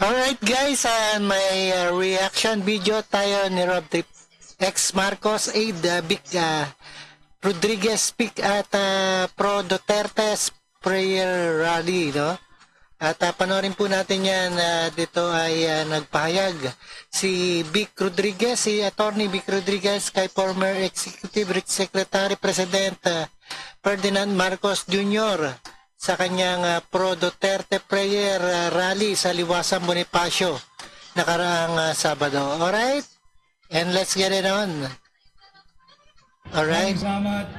Alright guys, may reaction video tayo ni Rob Trip X Marcos Aid Vic Rodriguez speak at Pro Duterte's prayer rally, no? At panoorin po natin yan. Dito ay nagpahayag si Vic Rodriguez, si Attorney Vic Rodriguez kay former Executive Secretary President Ferdinand Marcos Jr. sa kanyang Pro Duterte prayer rally sa Liwasan Bonifacio nakaraang Sabado. Alright? And let's get it on. Alright? Salamat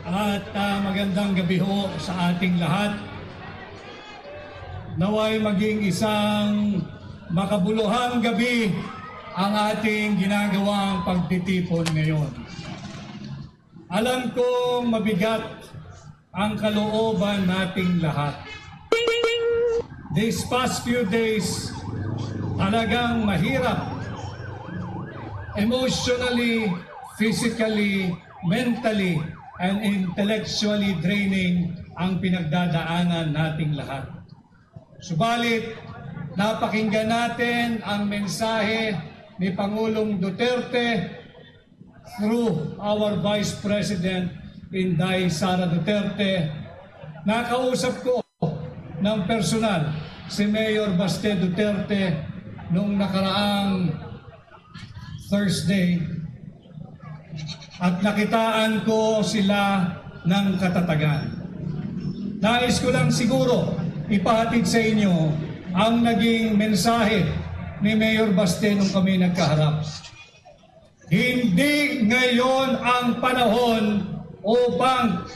at magandang gabi ho sa ating lahat. Naway maging isang makabuluhang gabi ang ating ginagawang pagtitipon ngayon. Alam kong mabigat ang kalooban nating lahat. These past few days, talagang mahirap. Emotionally, physically, mentally, and intellectually draining ang pinagdadaanan nating lahat. Subalit, napakinggan natin ang mensahe ni Pangulong Duterte through our Vice President, Inday Sara Duterte. Nakausap ko ng personal si Mayor Baste Duterte nung nakaraang Thursday at nakitaan ko sila ng katatagan. Nais ko lang siguro ipahatid sa inyo ang naging mensahe ni Mayor Baste nung kami nagkaharap. Hindi ngayon ang panahon upang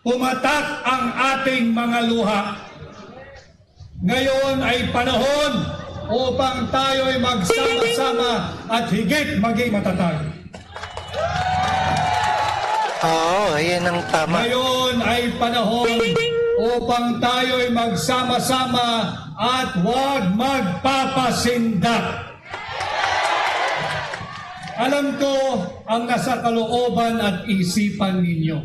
pumatak ang ating mga luha. Ngayon ay panahon upang tayo ay magsama-sama at higit maging matatag. Oo, yan ang tama. Ngayon ay panahon upang tayo ay magsama-sama at huwag magpapasindak. Alam ko ang nasa kalooban at isipan ninyo.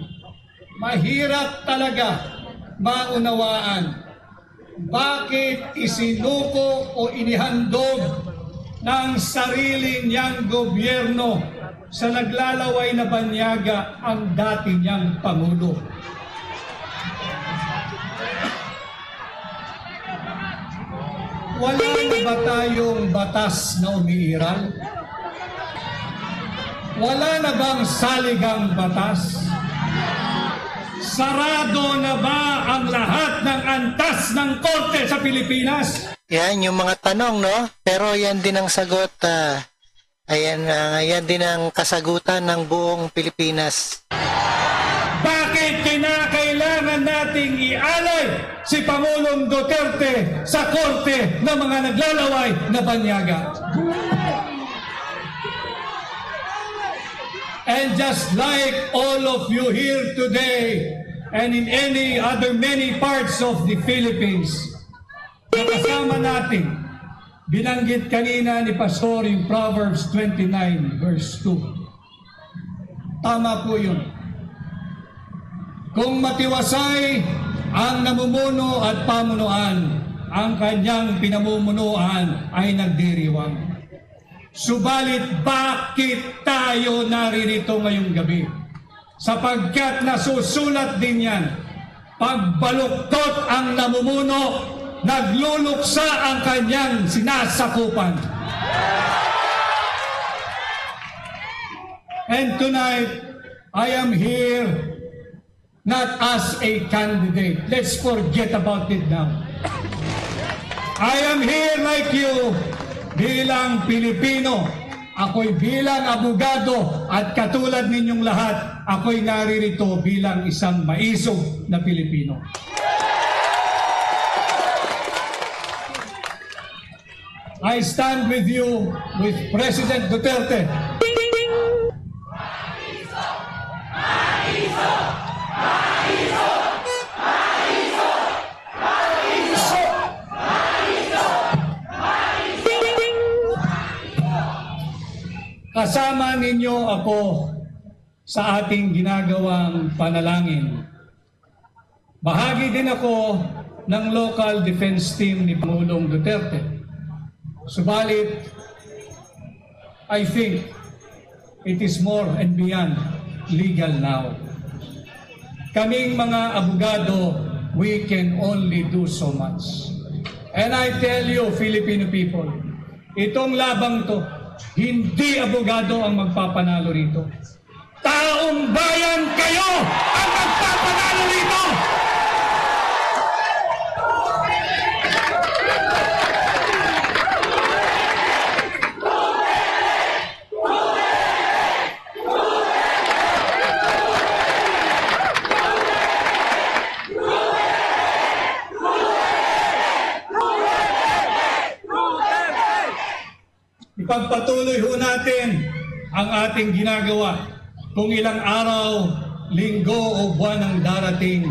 Mahirap talaga maunawaan bakit isinuko o inihandog ng sarili niyang gobyerno sa naglalaway na banyaga ang dati niyang Pangulo. Wala na ba tayong batas na umiiral? Wala na bang saligang batas? Sarado na ba ang lahat ng antas ng korte sa Pilipinas? Yan yung mga tanong, no? Pero yan din ang sagot. Yan din ang kasagutan ng buong Pilipinas. Bakit kinakailangan nating ialay si Pangulong Duterte sa korte ng mga naglalaway na banyaga? And just like all of you here today and in any other many parts of the Philippines, nakasama natin, binanggit kanina ni Pastor in Proverbs 29 verse 2. Tama po yun. Kung matiwasay ang namumuno at pamunuan, ang kanyang pinamumunuan ay nagdiriwang. Subalit bakit tayo naririto ngayong gabi? Sapagkat nasusulat din yan, pagbaluktot ang namumuno, nagluluksa ang kanyang sinasakupan. And tonight, I am here not as a candidate. Let's forget about it now. I am here like you, bilang Pilipino. Ako'y bilang abogado at katulad ninyong lahat, ako'y naririto bilang isang maisog na Pilipino. I stand with you, with President Duterte. Kasama ninyo ako sa ating ginagawang panalangin. Bahagi din ako ng local defense team ni Pangulong Duterte. Subalit, I think it is more and beyond legal now. Kaming mga abogado, we can only do so much. And I tell you, Filipino people, itong labang to, hindi abogado ang magpapanalo rito. Taong bayan kayo ang magpapanalo rito! Ipagpatuloy ho natin ang ating ginagawa kung ilang araw, linggo o buwan ang darating.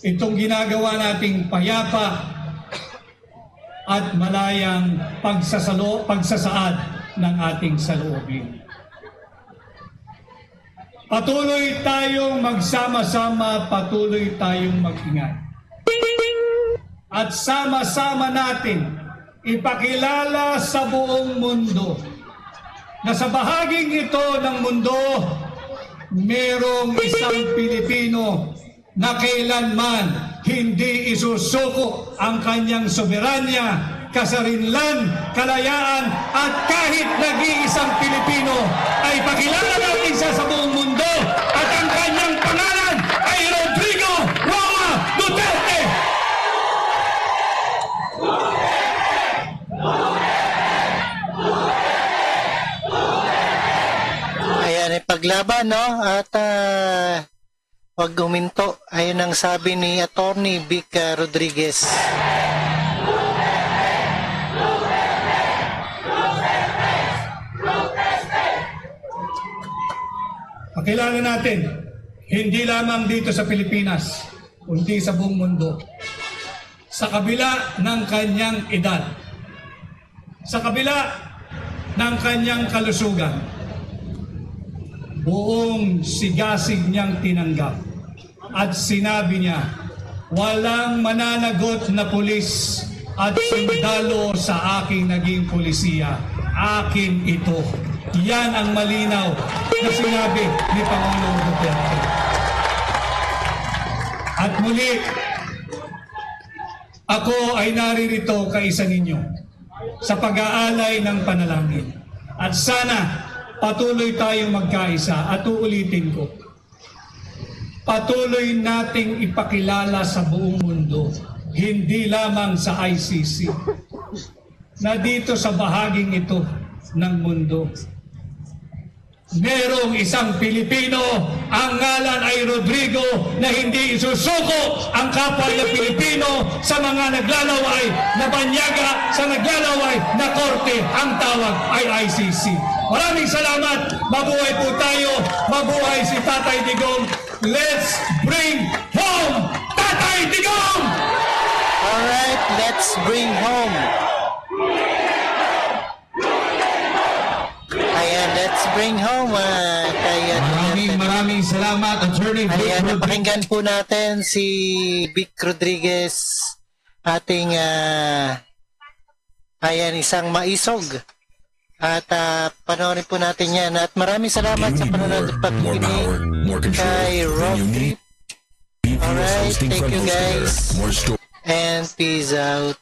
Itong ginagawa nating payapa at malayang pagsasaad ng ating saloobin. Patuloy tayong magsama-sama, patuloy tayong mag-ingat. At sama-sama natin ipakilala sa buong mundo na sa bahaging ito ng mundo, merong isang Pilipino na kailanman hindi isusuko ang kanyang soberanya, kasarinlan, kalayaan, at kahit nag-iisang Pilipino ay pakilala natin siya sa buong mundo at ang kanyang pangalan ay Rodrigo Roa Duterte! Ayan, paglaban, no? At wag huminto. Ayun ang sabi ni Attorney Vic Rodriguez. Pakilala natin, hindi lamang dito sa Pilipinas, kundi sa buong mundo. Sa kabila ng kanyang edad, sa kabila ng kanyang kalusugan, buong sigasig niyang tinanggap at sinabi niya, walang mananagot na pulis at sundalo sa aking naging pulisiya. Akin ito. Yan ang malinaw na sinabi ni Pangulong Duterte. At muli, ako ay naririto kaisa ninyo sa pag-aalay ng panalangin. At sana patuloy tayong magkaisa at uulitin ko. Patuloy nating ipakilala sa buong mundo, hindi lamang sa ICC, na dito sa bahaging ito ng mundo, merong isang Pilipino, ang ngalan ay Rodrigo, na hindi isusuko ang kapwa na Pilipino sa mga naglalaway na banyaga, sa naglalaway na korte. Ang tawag ay ICC. Maraming salamat. Mabuhay po tayo. Mabuhay si Tatay Digong. Let's bring home Tatay Digong! Alright, let's bring home. Ayan, let's bring home. Maraming salamat, Attorney Vic Ayan, Rodriguez. napakinggan po natin si Vic Rodriguez, ating ayan, isang maisog. At panoorin po natin yan. At maraming salamat sa panonood at pakikinig kay Rob Trip. Alright, thank you guys. And peace out.